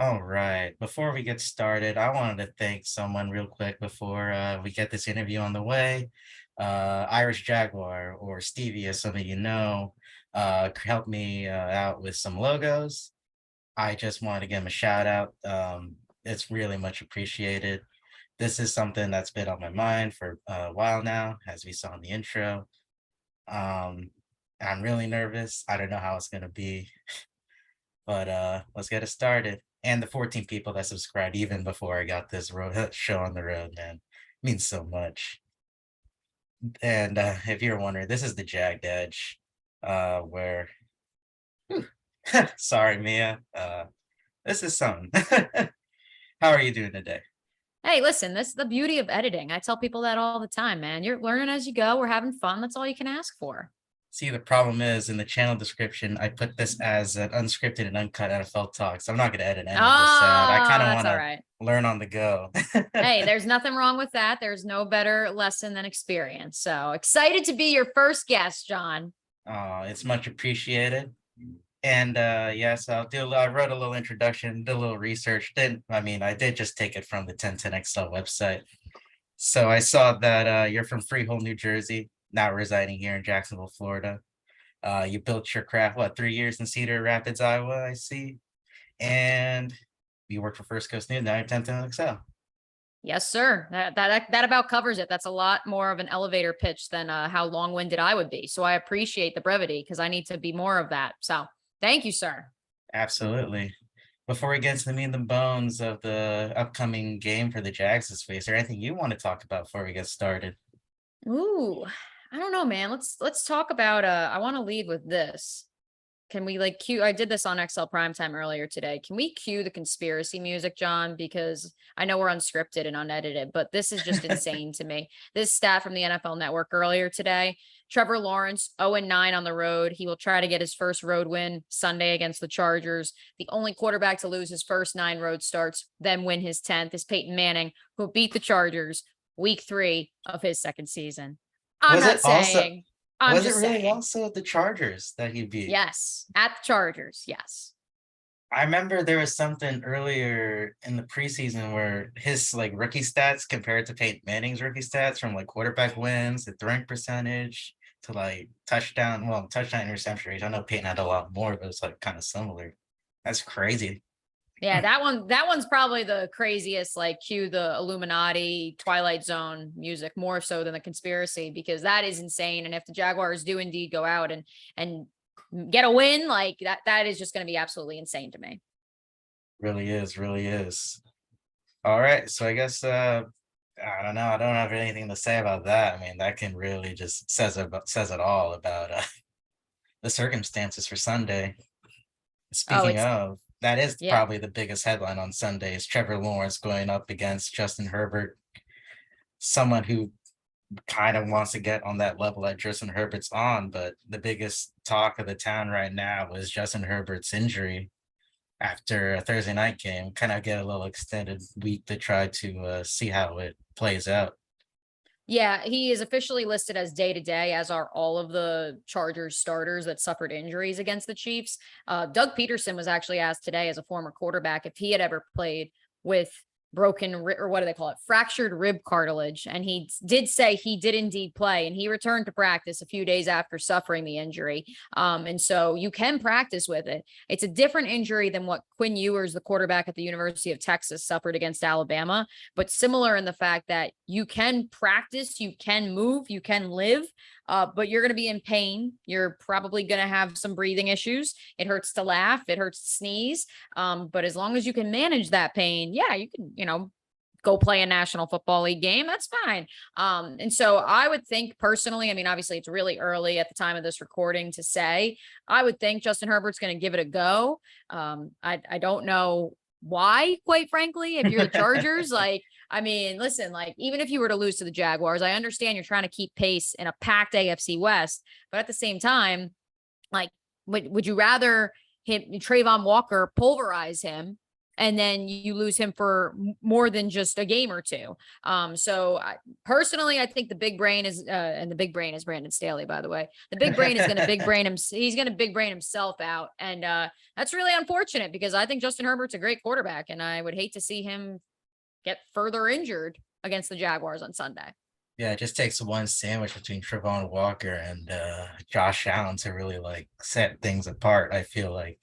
All right. Before we get started, I wanted to thank someone real quick before we get this interview on the way. Irish Jaguar, or Stevie, as some of you know, helped me out with some logos. I just wanted to give him a shout out. It's really much appreciated. This is something that's been on my mind for a while now, as we saw in the intro. Um, I'm really nervous. I don't know how it's going to be, but let's get it started. And the 14 people that subscribed even before I got this show on the road, man, means so much. And if you're wondering, this is the Jagged Edge, where sorry, Mia. This is something. How are you doing today? Hey, listen, this is the beauty of editing. I tell people that all the time, man. You're learning as you go. We're having fun. That's all you can ask for. See, the problem is in the channel description, I put this as an unscripted and uncut NFL talk, so I'm not going to edit any of this out. I kind Ah, of that's want all to right. learn on the go. Hey, there's nothing wrong with that. There's no better lesson than experience. So excited to be your first guest, John. It's much appreciated. And yes, I wrote a little introduction, did a little research. I did just take it from the 1010XL website. So I saw that you're from Freehold, New Jersey, now residing here in Jacksonville, Florida. You built your craft, what, 3 years in Cedar Rapids, Iowa, I see. And you work for First Coast News, now you're 1010XL. Yes, sir. That about covers it. That's a lot more of an elevator pitch than how long-winded I would be. So I appreciate the brevity because I need to be more of that. So thank you, sir. Absolutely. Before we get into the meat and the bones of the upcoming game for the Jags this week, is there anything you want to talk about before we get started? Ooh, I don't know, man. Let's talk about I want to lead with this. Can we like cue I did this on XL Primetime earlier today. Can we cue the conspiracy music, John? Because I know we're unscripted and unedited, but this is just insane to me. This stat from the NFL Network earlier today. Trevor Lawrence, 0-9 on the road. He will try to get his first road win Sunday against the Chargers. The only quarterback to lose his first 9 road starts, then win his 10th, is Peyton Manning, who beat the Chargers week 3 of his second season. I'm Was not it also saying. I'm was it just really saying. also the Chargers that he beat? Yes, at the Chargers. Yes. I remember there was something earlier in the preseason where his like rookie stats compared to Peyton Manning's rookie stats, from like quarterback wins to throwing percentage to like touchdown interception rate. I know Peyton had a lot more, but it's like kind of similar. That's crazy. Yeah, that one's probably the craziest, like cue the Illuminati Twilight Zone music more so than the conspiracy, because that is insane. And if the Jaguars do indeed go out and get a win, like that is just going to be absolutely insane to me. Really is, really is. All right, so I guess I don't know. I don't have anything to say about that. I mean, that can really just says it all about the circumstances for Sunday. Oh, Speaking it's of, that is yeah. probably the biggest headline on Sunday is Trevor Lawrence going up against Justin Herbert, someone who kind of wants to get on that level that Justin Herbert's on. But the biggest talk of the town right now is Justin Herbert's injury after a Thursday night game. Kind of get a little extended week to try to see how it plays out. Yeah, he is officially listed as day to day, as are all of the Chargers starters that suffered injuries against the Chiefs. Doug Peterson was actually asked today, as a former quarterback, if he had ever played with or what do they call it, fractured rib cartilage, and he did say he did indeed play, and he returned to practice a few days after suffering the injury. And so you can practice with it. It's a different injury than what Quinn Ewers, the quarterback at the University of Texas, suffered against Alabama, but similar in the fact that you can practice, you can move, you can live, but you're going to be in pain. You're probably going to have some breathing issues. It hurts to laugh, it hurts to sneeze. But as long as you can manage that pain, yeah, you can, go play a National Football League game. That's fine. And so I would think personally, I mean, obviously it's really early at the time of this recording to say, I would think Justin Herbert's going to give it a go. I don't know why, quite frankly, if you're the Chargers, like, I mean, listen, like, even if you were to lose to the Jaguars, I understand you're trying to keep pace in a packed AFC West, but at the same time, like, would you rather Trayvon Walker pulverize him and then you lose him for more than just a game or two. Personally, I think the big brain is, and the big brain is Brandon Staley, by the way. The big brain is going to big brain him. He's going to big brain himself out. And that's really unfortunate because I think Justin Herbert's a great quarterback and I would hate to see him get further injured against the Jaguars on Sunday. Yeah, it just takes one sandwich between Trevon Walker and Josh Allen to really like set things apart, I feel like.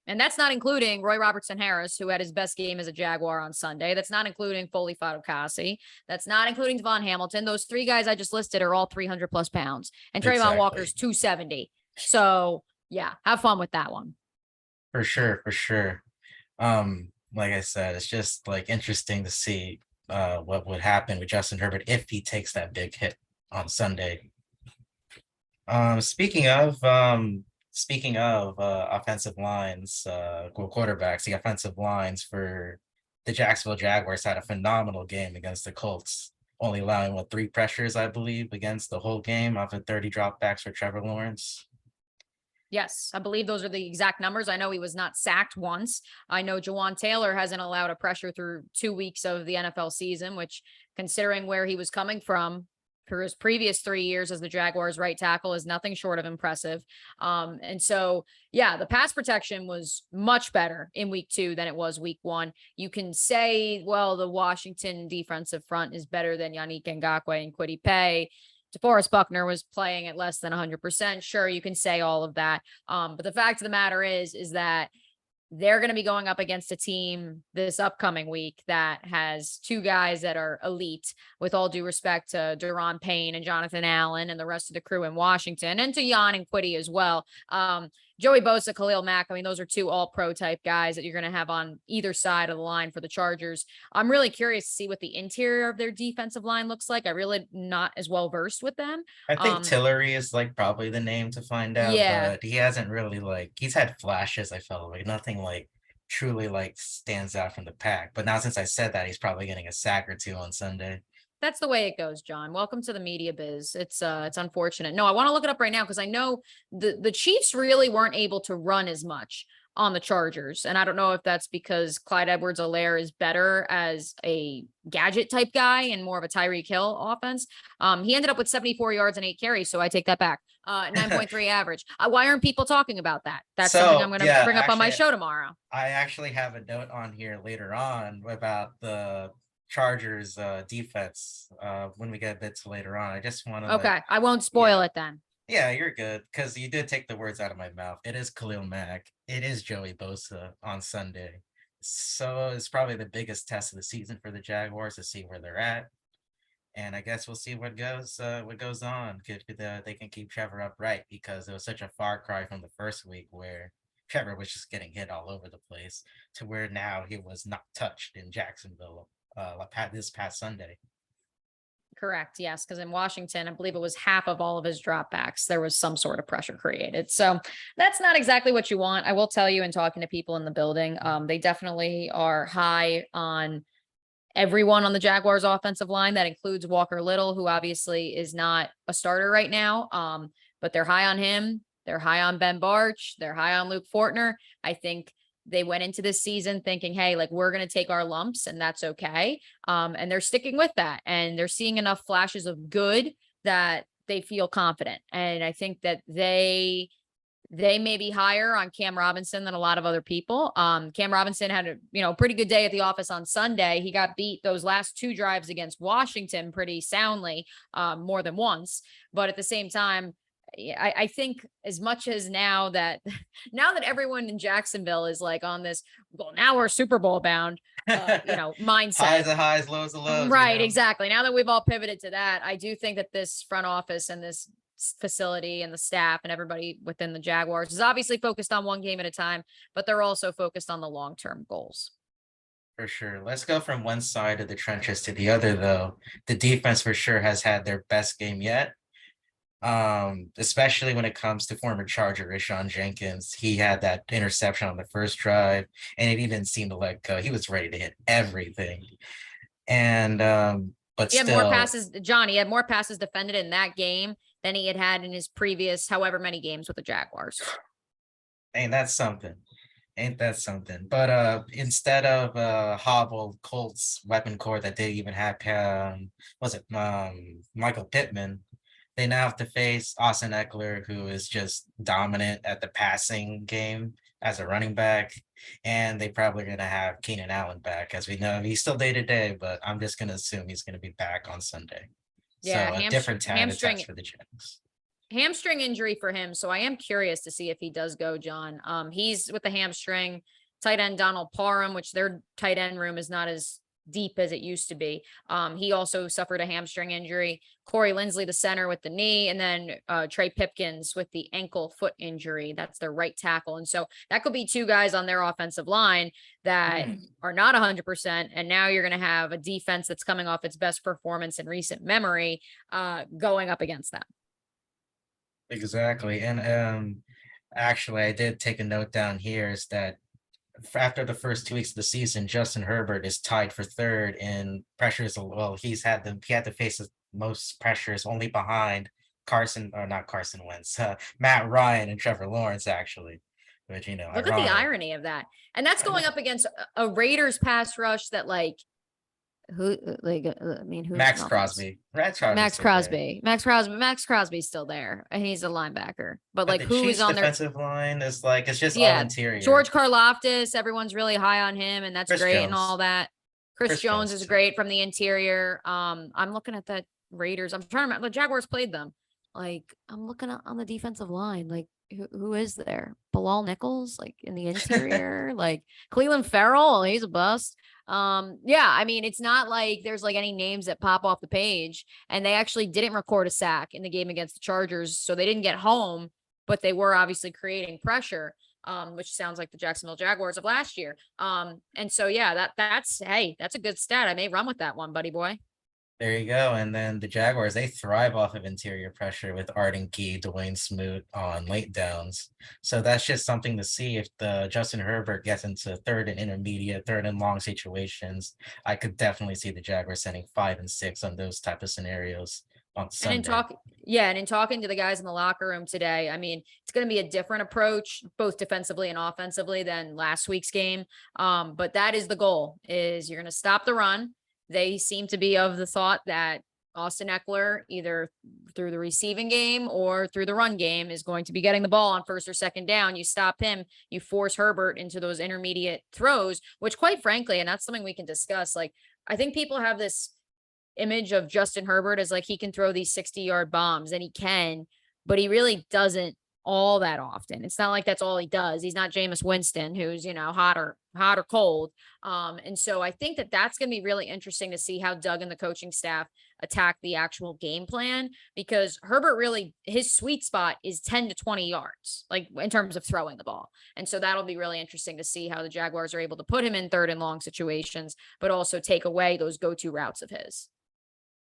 And that's not including Roy Robertson Harris, who had his best game as a Jaguar on Sunday. That's not including Foley Fatukasi. That's not including Devon Hamilton. Those three guys I just listed are all 300 plus pounds. And Trayvon Walker's 270. So yeah, have fun with that one. For sure, for sure. Like I said, it's just like interesting to see what would happen with Justin Herbert if he takes that big hit on Sunday. Speaking of offensive lines, quarterbacks, the offensive lines for the Jacksonville Jaguars had a phenomenal game against the Colts, only allowing 3 pressures, I believe, against the whole game off of 30 dropbacks for Trevor Lawrence. Yes, I believe those are the exact numbers. I know he was not sacked once. I know Jawan Taylor hasn't allowed a pressure through 2 weeks of the NFL season, which, considering where he was coming from for his previous 3 years as the Jaguars right tackle, is nothing short of impressive. And so, yeah, the pass protection was much better in week 2 than it was week 1. You can say, well, the Washington defensive front is better than Yannick Ngakoue and Kwity Paye. DeForest Buckner was playing at less than 100%. Sure, you can say all of that. But the fact of the matter is that they're going to be going up against a team this upcoming week that has 2 guys that are elite, with all due respect to Daron Payne and Jonathan Allen and the rest of the crew in Washington, and to Jan and Kwity as well. Joey Bosa, Khalil Mack. I mean, those are 2 all-pro type guys that you're going to have on either side of the line for the Chargers. I'm really curious to see what the interior of their defensive line looks like. I really not as well versed with them. I think Tillery is like probably the name to find out, but he hasn't really he's had flashes, I felt like nothing like truly like stands out from the pack. But now since I said that, he's probably getting a sack or 2 on Sunday. That's the way it goes, John. Welcome to the media biz. It's unfortunate. No, I want to look it up right now because I know the Chiefs really weren't able to run as much on the Chargers. And I don't know if that's because Clyde Edwards-Helaire is better as a gadget type guy and more of a Tyreek Hill offense. He ended up with 74 yards and 8 carries, so I take that back. 9.3 average. Why aren't people talking about that? That's something I'm going to bring up on my show tomorrow. I actually have a note on here later on about the Chargers defense when we get a bit to later on. I just want to I won't spoil it then. Yeah, you're good because you did take the words out of my mouth. It is Khalil Mack. It is Joey Bosa on Sunday. So it's probably the biggest test of the season for the Jaguars to see where they're at. And I guess we'll see what goes on. If they can keep Trevor upright, because it was such a far cry from the first week where Trevor was just getting hit all over the place to where now he was not touched in Jacksonville this past Sunday. Correct. Yes. Because in Washington, I believe it was half of all of his dropbacks, there was some sort of pressure created. So that's not exactly what you want. I will tell you, in talking to people in the building, they definitely are high on everyone on the Jaguars offensive line. That includes Walker Little, who obviously is not a starter right now. But they're high on him. They're high on Ben Barch. They're high on Luke Fortner. I think they went into this season thinking, hey, like, we're going to take our lumps and that's okay. And they're sticking with that. And they're seeing enough flashes of good that they feel confident. And I think that they may be higher on Cam Robinson than a lot of other people. Cam Robinson had a pretty good day at the office on Sunday. He got beat those last 2 drives against Washington pretty soundly, more than once. But at the same time, I think as much as now that everyone in Jacksonville is like on this, well, now we're Super Bowl bound, mindset. Highs are highs, lows are lows. Right, exactly. Now that we've all pivoted to that, I do think that this front office and this facility and the staff and everybody within the Jaguars is obviously focused on one game at a time, but they're also focused on the long-term goals. For sure. Let's go from one side of the trenches to the other, though. The defense for sure has had their best game yet. Especially when it comes to former Charger Rashawn Jenkins. He had that interception on the first drive, and he didn't seem to let go. He was ready to hit everything. And but he had still, more passes, John. He had more passes defended in that game than he had in his previous however many games with the Jaguars. And that's something. Ain't that something? But instead of hobbled Colts weapon core that they even had, was it Michael Pittman? They now have to face Austin Eckler, who is just dominant at the passing game as a running back, and they probably gonna have Keenan Allen back, as we know he's still day to day, but I'm just gonna assume he's gonna be back on Sunday. Yeah, So a different time to test hamstring for the Jags. hamstring injury for him. So I am curious to see if he does go, John. He's with the hamstring. Tight end Donald Parham, which their tight end room is not as deep as it used to be. He also suffered a hamstring injury. Corey Linsley, the center, with the knee, and then Trey Pipkins with the ankle foot injury. That's their right tackle. And so that could be two guys on their offensive line that are not 100%. And now you're going to have a defense that's coming off its best performance in recent memory going up against them. Exactly. And actually I did take a note down here is that after the first 2 weeks of the season, Justin Herbert is tied for third in pressures. Well, he had to face the most pressures, only behind Carson, or not Carson Wentz, Matt Ryan and Trevor Lawrence, actually. Which, Look at the ironic. irony of that. And that's I going know. up against a Raiders pass rush that who I mean who's Max nothing. Crosby. Max Crosby's Max still there. Crosby. Max Crosby's still there. And he's a linebacker. But But the who is Chiefs on their defensive line is like it's just all yeah, interior. George Karlaftis, everyone's really high on him, and that's Chris great and all Jones. that. Chris Jones is Too. great from the interior. I'm looking at the Raiders. I'm trying to remember. The Jaguars played them. I'm looking on the defensive line. Who is there? Bilal Nichols, in the interior. Cleveland Farrell, he's a bust. Yeah, I mean, it's not like there's any names that pop off the page. And they actually didn't record a sack in the game against the Chargers, so they didn't get home, but they were obviously creating pressure. Which sounds like the Jacksonville Jaguars of last year. And so yeah, that's a good stat. I may run with that one, buddy boy. There you go. And then the Jaguars, they thrive off of interior pressure with Arden Key, Dwayne Smoot on late downs. So that's just something to see if the Justin Herbert gets into third and intermediate, third and long situations. I could definitely see the Jaguars sending 5 and 6 on those type of scenarios on Sunday. And in talking to the guys in the locker room today, I mean, it's going to be a different approach, both defensively and offensively, than last week's game. But that is the goal: is you're going to stop the run. They seem to be of the thought that Austin Eckler, either through the receiving game or through the run game, is going to be getting the ball on first or second down. You stop him, you force Herbert into those intermediate throws, which, quite frankly, and that's something we can discuss. I think people have this image of Justin Herbert as he can throw these 60-yard bombs, and he can, but he really doesn't all that often. It's not like that's all he does. He's not Jameis Winston, who's, hot or cold. And so I think that that's going to be really interesting to see how Doug and the coaching staff attack the actual game plan, because Herbert really, his sweet spot is 10 to 20 yards, in terms of throwing the ball. And so that'll be really interesting to see how the Jaguars are able to put him in third and long situations, but also take away those go-to routes of his.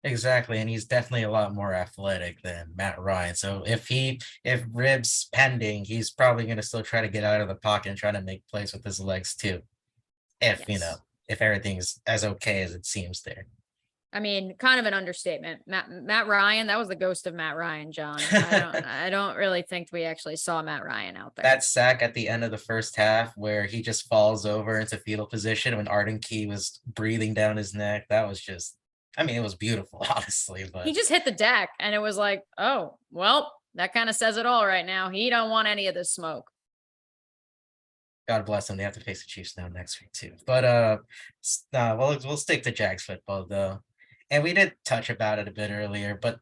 Exactly, and he's definitely a lot more athletic than Matt Ryan. So if ribs pending, he's probably going to still try to get out of the pocket and try to make plays with his legs too. If if everything's as okay as it seems there. I mean, kind of an understatement. Matt Ryan, that was the ghost of Matt Ryan, John. I don't really think we actually saw Matt Ryan out there. That sack at the end of the first half where he just falls over into fetal position when Arden Key was breathing down his neck, that was just, I mean, it was beautiful, honestly. But he just hit the deck, and it was oh, well, that kind of says it all right now. He don't want any of this smoke. God bless them. They have to face the Chiefs now next week too. But we'll stick to Jags football though. And we did touch about it a bit earlier, but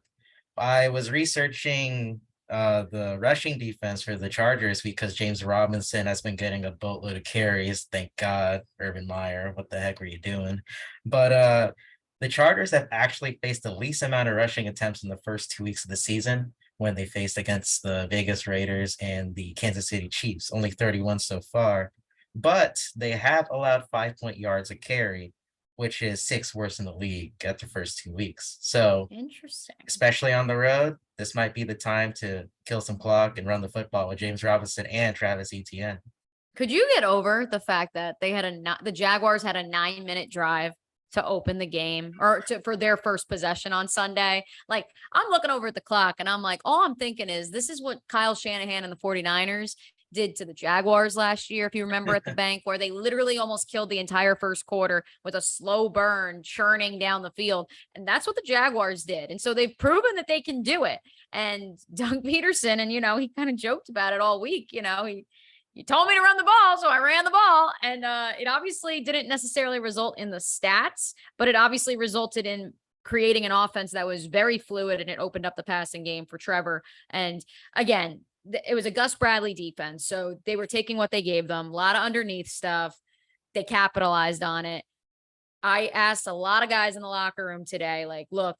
I was researching the rushing defense for the Chargers because James Robinson has been getting a boatload of carries. Thank God, Urban Meyer. What the heck were you doing? But the Chargers have actually faced the least amount of rushing attempts in the first 2 weeks of the season when they faced against the Vegas Raiders and the Kansas City Chiefs, only 31 so far. But they have allowed 5 yards a carry, which is 6th worst in the league at the first 2 weeks. So interesting, especially on the road, this might be the time to kill some clock and run the football with James Robinson and Travis Etienne. Could you get over the fact that the Jaguars had a 9-minute drive to open the game for their first possession on Sunday? I'm looking over at the clock and I'm all I'm thinking is, this is what Kyle Shanahan and the 49ers did to the Jaguars last year, if you remember at the bank, where they literally almost killed the entire first quarter with a slow burn churning down the field. And that's what the Jaguars did. And so they've proven that they can do it. And Doug Peterson, and, he kind of joked about it all week. You told me to run the ball, so I ran the ball. And it obviously didn't necessarily result in the stats, but it obviously resulted in creating an offense that was very fluid, and it opened up the passing game for Trevor. And again, it was a Gus Bradley defense. So they were taking what they gave them, a lot of underneath stuff. They capitalized on it. I asked a lot of guys in the locker room today, like, look,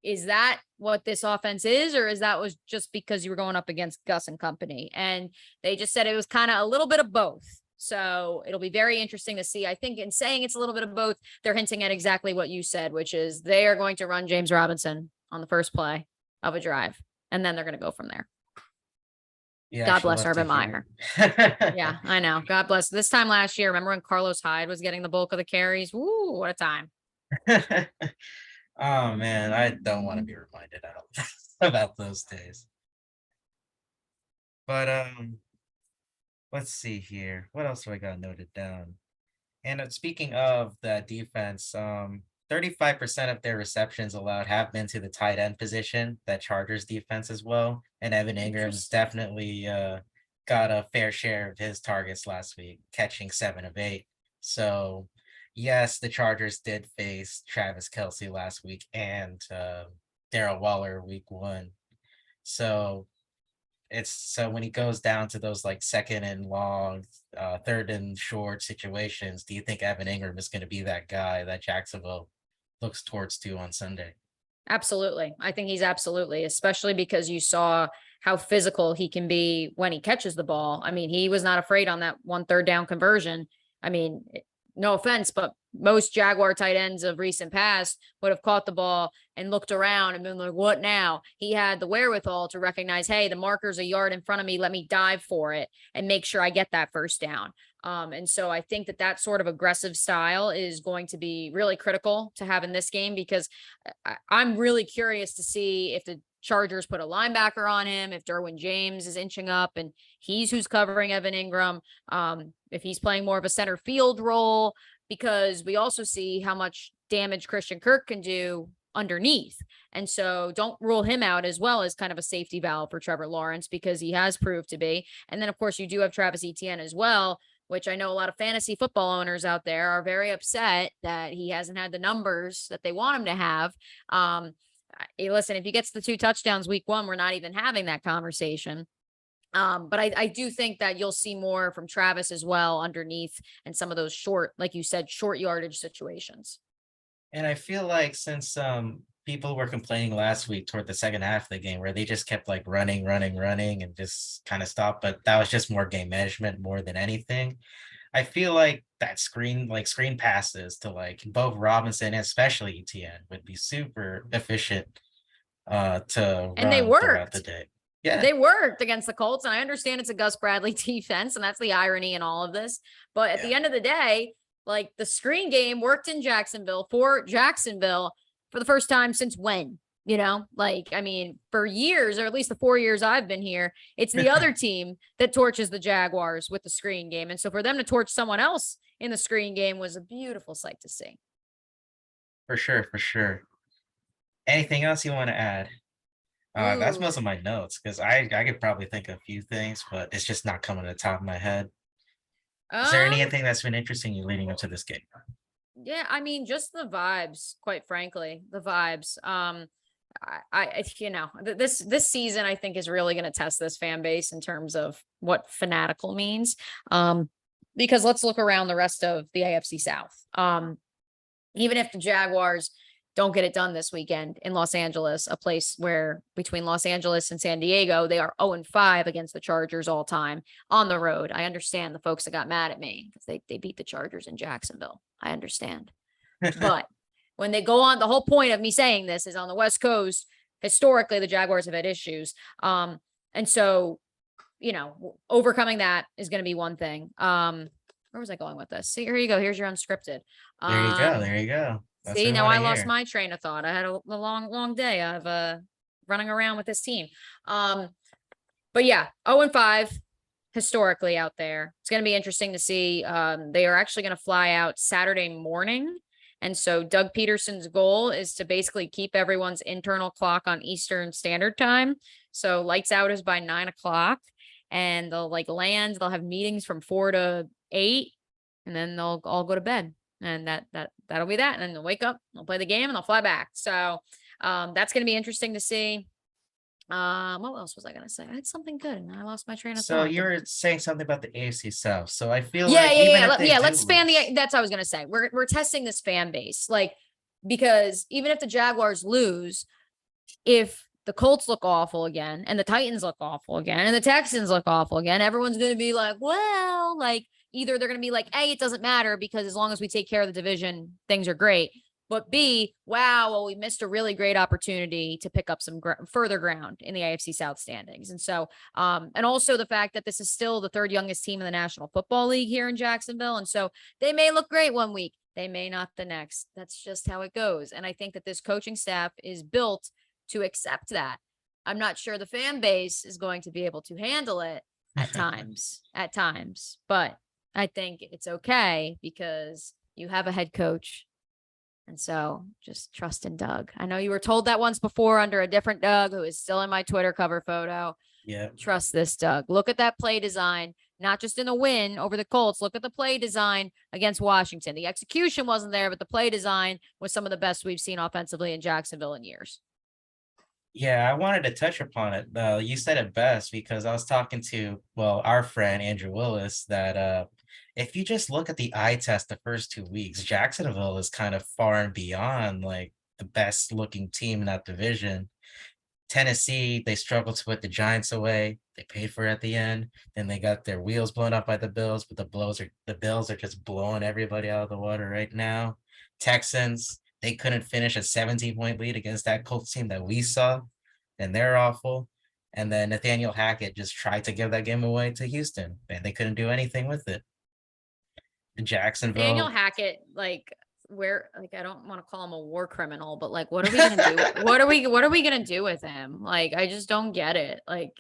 is that what this offense is, or is that was just because you were going up against Gus and company? And they just said it was kind of a little bit of both. So it'll be very interesting to see. I think in saying it's a little bit of both, they're hinting at exactly what you said, which is they are going to run James Robinson on the first play of a drive, and then they're going to go from there. Yeah, God bless Urban Meyer. Yeah, I know. God bless. This time last year, remember when Carlos Hyde was getting the bulk of the carries? Woo, what a time. Oh man, I don't want to be reminded about those days. But let's see here. What else do I got noted down? And speaking of that defense, 35% of their receptions allowed have been to the tight end position, that Chargers defense as well. And Evan Ingram's definitely got a fair share of his targets last week, catching 7 of 8. So yes, the Chargers did face Travis Kelce last week and Darrell Waller week 1. So when he goes down to those like second and long, third and short situations, do you think Evan Ingram is going to be that guy that Jacksonville looks towards to on Sunday? Absolutely. I think he's absolutely, especially because you saw how physical he can be when he catches the ball. I mean, he was not afraid on that 1 third down conversion. I mean, no offense, but most Jaguar tight ends of recent past would have caught the ball and looked around and been like, what now? He had the wherewithal to recognize, hey, the marker's a yard in front of me. Let me dive for it and make sure I get that first down. And so I think that sort of aggressive style is going to be really critical to have in this game, because I'm really curious to see if the Chargers put a linebacker on him, if Derwin James is inching up and he's who's covering Evan Ingram, if he's playing more of a center field role, because we also see how much damage Christian Kirk can do underneath. And so don't rule him out as well as kind of a safety valve for Trevor Lawrence, because he has proved to be. And then, of course, you do have Travis Etienne as well, which I know a lot of fantasy football owners out there are very upset that he hasn't had the numbers that they want him to have. Hey, listen, if he gets the 2 touchdowns week 1, we're not even having that conversation. But I do think that you'll see more from Travis as well underneath, and some of those short, like you said, short yardage situations. And I feel like since people were complaining last week toward the second half of the game where they just kept like running and just kind of stopped, but that was just more game management more than anything. I feel like that screen passes to like both Robinson and especially Etienne would be super efficient to and they run worked throughout the day. Yeah, they worked against the Colts, and I understand it's a Gus Bradley defense, and that's the irony in all of this. But at the end of the day, like, the screen game worked in Jacksonville for the first time since when? Like, I mean, for years, or at least the 4 years I've been here, it's the other team that torches the Jaguars with the screen game. And so for them to torch someone else in the screen game was a beautiful sight to see. For sure. Anything else you want to add? That's most of my notes, because I could probably think of a few things, but it's just not coming to the top of my head. Is there anything that's been interesting you leading up to this game? Yeah, I mean, just the vibes, quite frankly, the vibes. This season, I think, is really going to test this fan base in terms of what fanatical means. Because let's look around the rest of the AFC South. Even if the Jaguars don't get it done this weekend in Los Angeles, a place where between Los Angeles and San Diego, they are 0-5 against the Chargers all time on the road. I understand the folks that got mad at me because they beat the Chargers in Jacksonville. I understand. But when they go on, the whole point of me saying this is on the West Coast, historically, the Jaguars have had issues. And so, overcoming that is going to be one thing. Where was I going with this? See, here you go. Here's your unscripted. There you go. That's See, what now I I lost hear. my train of thought. I had a long day of running around with this team. But yeah, 0-5. historically out there. It's going to be interesting to see. They are actually going to fly out Saturday morning. And so Doug Peterson's goal is to basically keep everyone's internal clock on Eastern Standard Time. So lights out is by 9 o'clock, and they'll like land. They'll have meetings from 4 to 8, and then they'll all go to bed. And that'll be that. And then they'll wake up, they'll play the game, and they'll fly back. So that's going to be interesting to see. What else was I gonna say? I had something good and I lost my train of So thought. you were saying something about the AFC South. So I feel Yeah, like yeah, even yeah. if they Yeah, do let's span lose, that's what I was gonna say. We're testing this fan base. Like, because even if the Jaguars lose, if the Colts look awful again and the Titans look awful again and the Texans look awful again, everyone's gonna be like, well, like either they're gonna be like, hey, it doesn't matter because as long as we take care of the division, things are great. But B, wow, well, we missed a really great opportunity to pick up some further ground in the AFC South standings. And so, and also the fact that this is still the third youngest team in the National Football League here in Jacksonville. And so they may look great one week, they may not the next. That's just how it goes. And I think that this coaching staff is built to accept that. I'm not sure the fan base is going to be able to handle it at times, but I think it's okay because you have a head coach. And so just trust in Doug. I know you were told that once before under a different Doug who is still in my Twitter cover photo. yeah, Trust this Doug. Look at that play design, not just in the win over the Colts. Look at the play design against Washington. The execution wasn't there, but the play design was some of the best we've seen offensively in Jacksonville in years. yeah, I wanted to touch upon it. You said it best because I was talking to, well, our friend Andrew Willis that if you just look at the eye test the first 2 weeks, Jacksonville is kind of far and beyond like the best looking team in that division. Tennessee, they struggled to put the Giants away. They paid for it at the end. Then they got their wheels blown up by the Bills, but the Bills are just blowing everybody out of the water right now. Texans, they couldn't finish a 17-point lead against that Colts team that we saw, and they're awful. And then Nathaniel Hackett just tried to give that game away to Houston, and they couldn't do anything with it. Nathaniel Jacksonville, Hackett, like where, like, I don't want to call him a war criminal, but like, what are we gonna do? What are we gonna do with him? Like, I just don't get it. Like,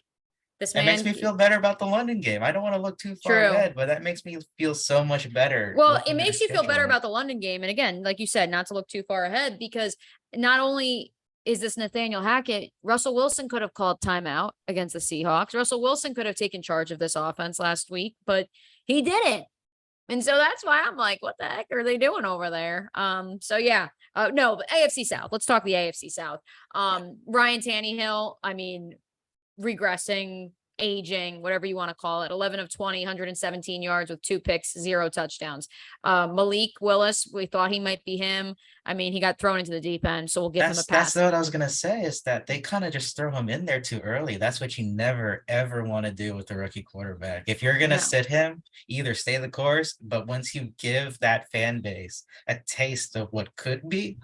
this it makes man, me feel better about the London game. I don't want to look too far true. ahead, but that makes me feel so much better Well, it looking at our makes you feel better scheduling. about the London game. And again, like you said, not to look too far ahead, because not only is this Nathaniel Hackett, Russell Wilson could have called timeout against the Seahawks. Russell Wilson could have taken charge of this offense last week, but he didn't. And so that's why I'm like, what the heck are they doing over there? So yeah, no, but AFC South. Let's talk the AFC South. Ryan Tannehill, I mean, regressing, aging, whatever you want to call it. 11 of 20, 117 yards with 2 picks, 0 touchdowns. Malik Willis, we thought he might be him. I mean, he got thrown into the deep end, so we'll give him a That's pass. what I was gonna say is that they kind of just throw him in there too early. That's what you never ever want to do with a rookie quarterback. If you're gonna No. sit him, either stay the course, but once you give that fan base a taste of what could be,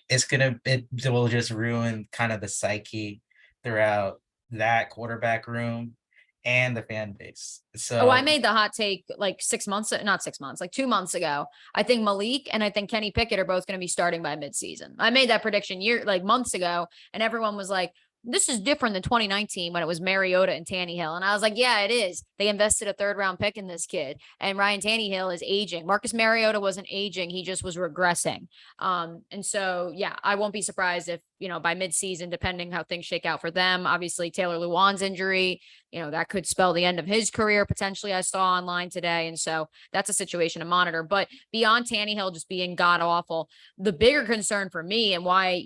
it will just ruin kind of the psyche throughout that quarterback room and the fan base. Oh, I So made the hot take like 6 months, not 6 months, like 2 months ago. I think Malik and I think Kenny Pickett are both going to be starting by midseason. I made that prediction like months ago, and everyone was like, this is different than 2019 when it was Mariota and Tannehill. And I was like, yeah, it is. They invested a 3rd-round pick in this kid. And Ryan Tannehill is aging. Marcus Mariota wasn't aging. He just was regressing. And so, yeah, I won't be surprised if, by midseason, depending how things shake out for them, obviously Taylor Lewan's injury, that could spell the end of his career potentially, I saw online today. And so that's a situation to monitor. But beyond Tannehill just being god awful, the bigger concern for me and why,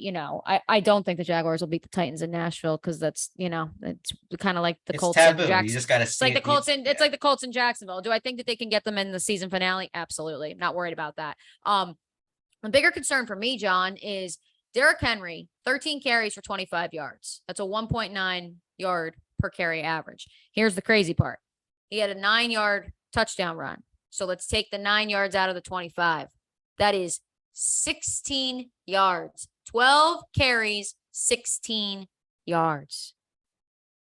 I don't think the Jaguars will beat the Titans in Nashville because that's, it's kind of like the it's Colts in taboo. You Jackson. just gotta It's see like the it. Colts in it's like the Colts in Jacksonville. Do I think that they can get them in the season finale? Absolutely. Not worried about that. The bigger concern for me, John, is Derrick Henry, 13 carries for 25 yards. That's a 1.9 yard per carry average. Here's the crazy part. He had a 9-yard touchdown run. So let's take the 9 yards out of the 25. That is 16 yards, 12 carries, 16 yards.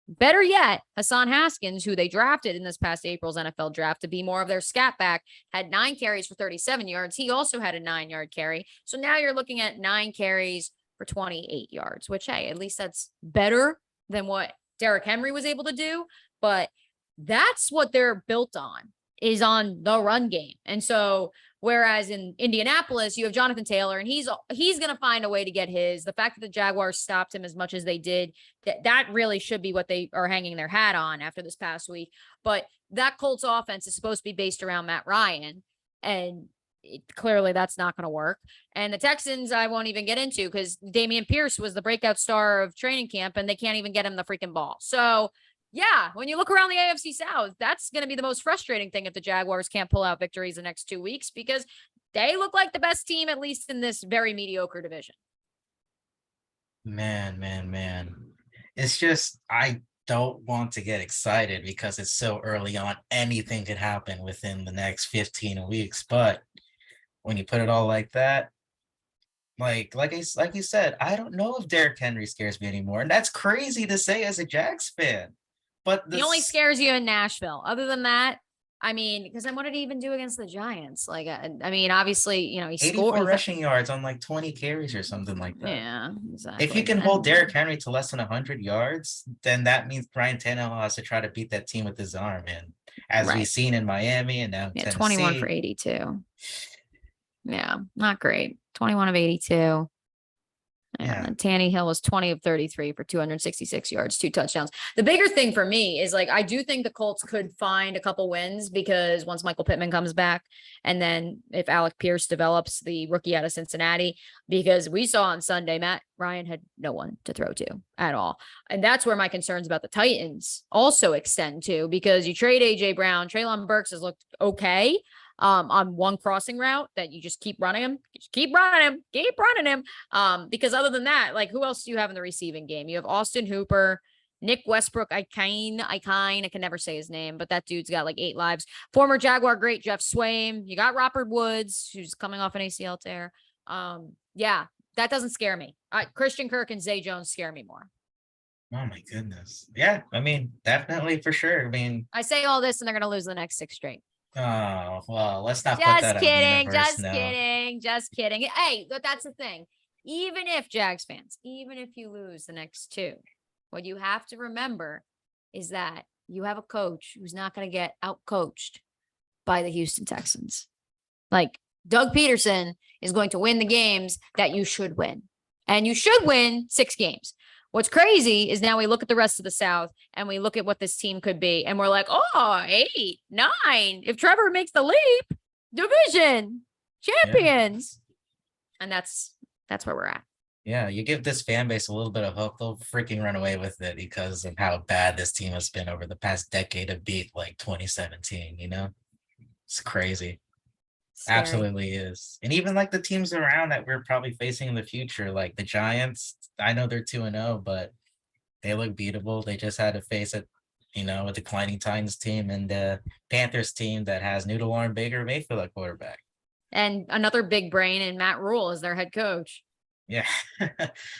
Better yet, Hassan Haskins, who they drafted in this past April's NFL draft to be more of their scat back, had 9 carries for 37 yards. He also had a 9-yard carry. So now you're looking at 9 carries for 28 yards, which, hey, at least that's better than what Derrick Henry was able to do. But that's what they're built on, is on the run game. And so whereas in Indianapolis, you have Jonathan Taylor, and he's going to find a way to get his. The fact that the Jaguars stopped him as much as they did, that really should be what they are hanging their hat on after this past week. But that Colts offense is supposed to be based around Matt Ryan, and clearly that's not going to work. And the Texans, I won't even get into, because Dameon Pierce was the breakout star of training camp, and they can't even get him the freaking ball. So yeah, when you look around the AFC South, that's going to be the most frustrating thing if the Jaguars can't pull out victories the next 2 weeks, because they look like the best team, at least in this very mediocre division. Man. It's just, I don't want to get excited because it's so early on. Anything could happen within the next 15 weeks. But when you put it all like that, like you said, I don't know if Derrick Henry scares me anymore. And that's crazy to say as a Jags fan. But He only scares you in Nashville. Other than that, I mean, because then what did he even do against the Giants? Like, I mean, obviously, he 84 scored rushing yards on like 20 carries or something like that. Yeah, exactly. If you can hold Derrick Henry to less than 100 yards, then that means Brian Tannehill has to try to beat that team with his arm. And as we've seen in Miami and now Tennessee, 21 for 82. Yeah, not great. 21 of 82. Yeah. Tannehill was 20 of 33 for 266 yards, 2 touchdowns. The bigger thing for me is, like, I do think the Colts could find a couple wins, because once Michael Pittman comes back, and then if Alec Pierce develops, the rookie out of Cincinnati, because we saw on Sunday, Matt Ryan had no one to throw to at all. And that's where my concerns about the Titans also extend to, because you trade AJ Brown, Treylon Burks has looked okay on one crossing route that you just keep running him, because other than that, like, who else do you have in the receiving game? You have Austin Hooper, Nick Westbrook, I can never say his name, but that dude's got like 8 lives. Former Jaguar great Jeff Swaim. You got Robert Woods, who's coming off an ACL tear. Yeah, that doesn't scare me. Christian Kirk and Zay Jones scare me more. Oh my goodness. Yeah, I mean, definitely, for sure. I mean, I say all this and they're going to lose the next 6 straight. Oh, well, let's not put that kidding, on the universe. just kidding. Hey, but that's the thing. Even if Jags fans, even if you lose the next 2, what you have to remember is that you have a coach who's not going to get out-coached by the Houston Texans. Like, Doug Peterson is going to win the games that you should win. And you should win 6 games. What's crazy is now we look at the rest of the South and we look at what this team could be, and we're like, 8, 9. If Trevor makes the leap, division champions. Yeah. And that's where we're at. Yeah, you give this fan base a little bit of hope, they'll freaking run away with it because of how bad this team has been over the past decade of beat like 2017, It's crazy. Scary. Absolutely is. And even like the teams around that we're probably facing in the future, like the Giants, I know they're 2-0, but they look beatable. They just had to face a declining Titans team and the Panthers team that has Noodle Arm Baker Mayfield at quarterback. And another big brain in Matt Rule as their head coach. Yeah.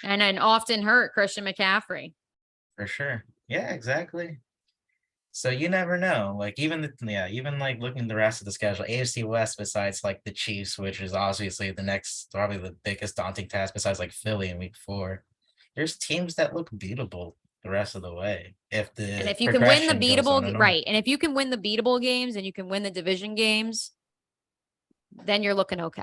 And an often hurt Christian McCaffrey. For sure. Yeah, exactly. So you never know. Like, even like looking at the rest of the schedule, AFC West, besides like the Chiefs, which is obviously the next, probably the biggest daunting task besides like Philly in week 4, there's teams that look beatable the rest of the way. And if you can win the beatable, right. And if you can win the beatable games and you can win the division games, then you're looking okay.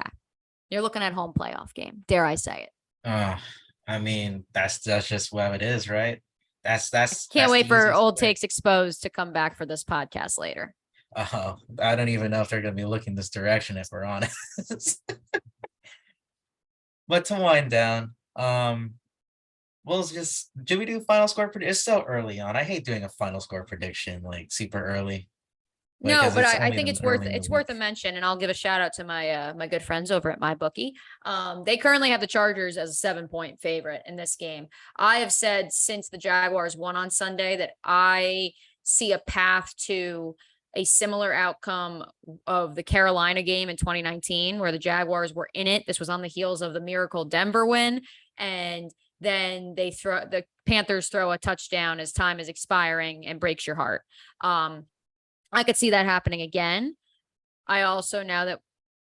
You're looking at home playoff game. Dare I say it? I mean, that's just what it is, right? Can't wait for Old Takes Exposed to come back for this podcast later. Oh, I don't even know if they're going to be looking this direction, if we're honest. But to wind down, do we do final score prediction? It's so early on. I hate doing a final score prediction like super early. No, but I think it's worth a mention, and I'll give a shout out to my my good friends over at MyBookie. They currently have the Chargers as a 7-point favorite in this game. I have said since the Jaguars won on Sunday that I see a path to a similar outcome of the Carolina game in 2019, where the Jaguars were in it. This was on the heels of the miracle Denver win, and then the Panthers throw a touchdown as time is expiring and breaks your heart. I could see that happening again. I also, now that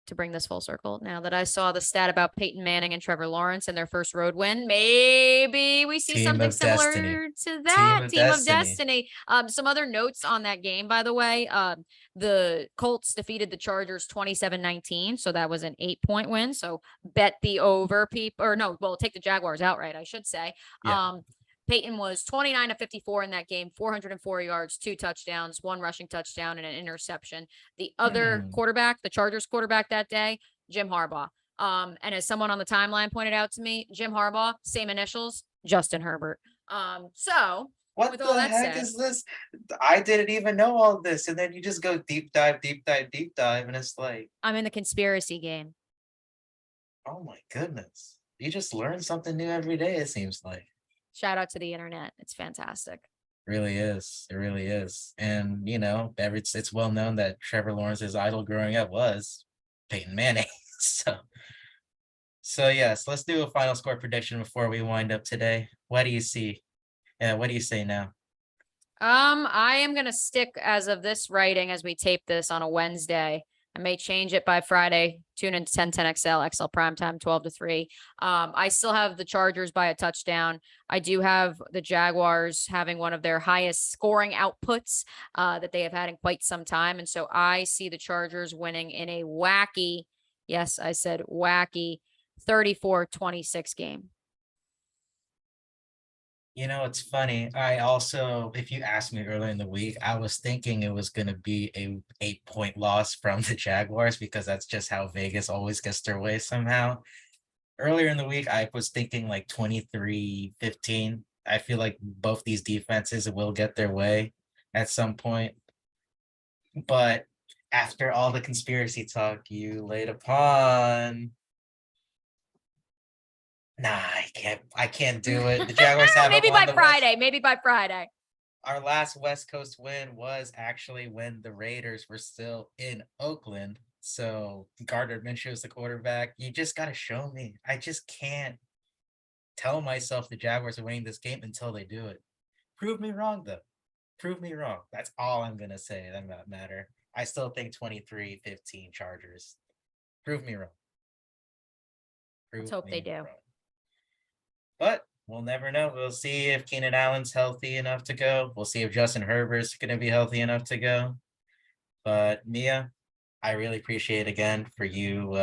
to bring this full circle, now that I saw the stat about Peyton Manning and Trevor Lawrence and their first road win, maybe we see Team something of destiny. similar to Team that of team of destiny. destiny. Some other notes on that game, by the way. The Colts defeated the Chargers 27-19. So that was an 8-point win. So bet the over, people, or no, well, take the Jaguars outright, I should say. Yeah. Peyton was 29 of 54 in that game, 404 yards, 2 touchdowns, 1 rushing touchdown, and an interception. The other quarterback, the Chargers quarterback that day, Jim Harbaugh. And as someone on the timeline pointed out to me, Jim Harbaugh, same initials, Justin Herbert. So What with all the that heck said, is this? I didn't even know all this. And then you just go deep dive, deep dive, deep dive. And it's like, I'm in the conspiracy game. oh my goodness. You just learn something new every day, it seems like. Shout out to the internet. It's fantastic. Really is. It really is. And it's well known that Trevor Lawrence's idol growing up was Peyton Manning. So yes, let's do a final score prediction before we wind up today. What do you see? What do you say now? I am gonna stick as of this writing as we tape this on a Wednesday. I may change it by Friday. Tune into 1010XL, XL primetime, 12-3. I still have the Chargers by a touchdown. I do have the Jaguars having one of their highest scoring outputs that they have had in quite some time. And so I see the Chargers winning in a wacky, yes, I said wacky, 34-26 game. It's funny. I also, if you asked me earlier in the week, I was thinking it was going to be a 8-point loss from the Jaguars because that's just how Vegas always gets their way somehow. Earlier in the week, I was thinking like 23-15. I feel like both these defenses will get their way at some point. But after all the conspiracy talk you laid upon, nah, I can't do it. The Jaguars haven't Maybe won by the Friday. Maybe by Friday. Our last West Coast win was actually when the Raiders were still in Oakland. So Gardner Minshew is the quarterback. You just got to show me. I just can't tell myself the Jaguars are winning this game until they do it. Prove me wrong, though. Prove me wrong. That's all I'm going to say. That doesn't matter. I still think 23-15 Chargers. Prove me wrong. Let's hope they do. Wrong. But we'll never know. We'll see if Keenan Allen's healthy enough to go. We'll see if Justin Herbert's going to be healthy enough to go. But Mia, I really appreciate again for you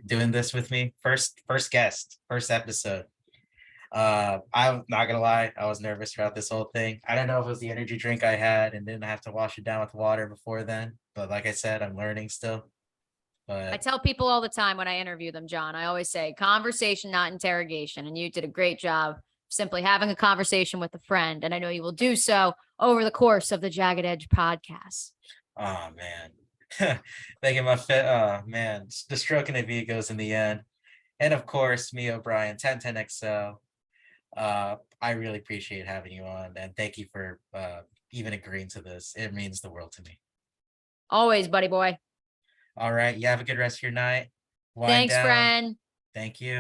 doing this with me. First guest, first episode. I'm not gonna lie, I was nervous throughout this whole thing. I don't know if it was the energy drink I had and didn't have to wash it down with water before then. But like I said, I'm learning still. But I tell people all the time when I interview them, John, I always say conversation, not interrogation. And you did a great job simply having a conversation with a friend. And I know you will do so over the course of the Jagged Edge podcast. oh man. Making my fit. Oh man. The stroke and the V goes in the end. And of course, me O'Brien, 1010XL. I really appreciate having you on and thank you for even agreeing to this. It means the world to me. Always, buddy boy. All right. You have a good rest of your night. Wind Thanks, down. friend. Thank you.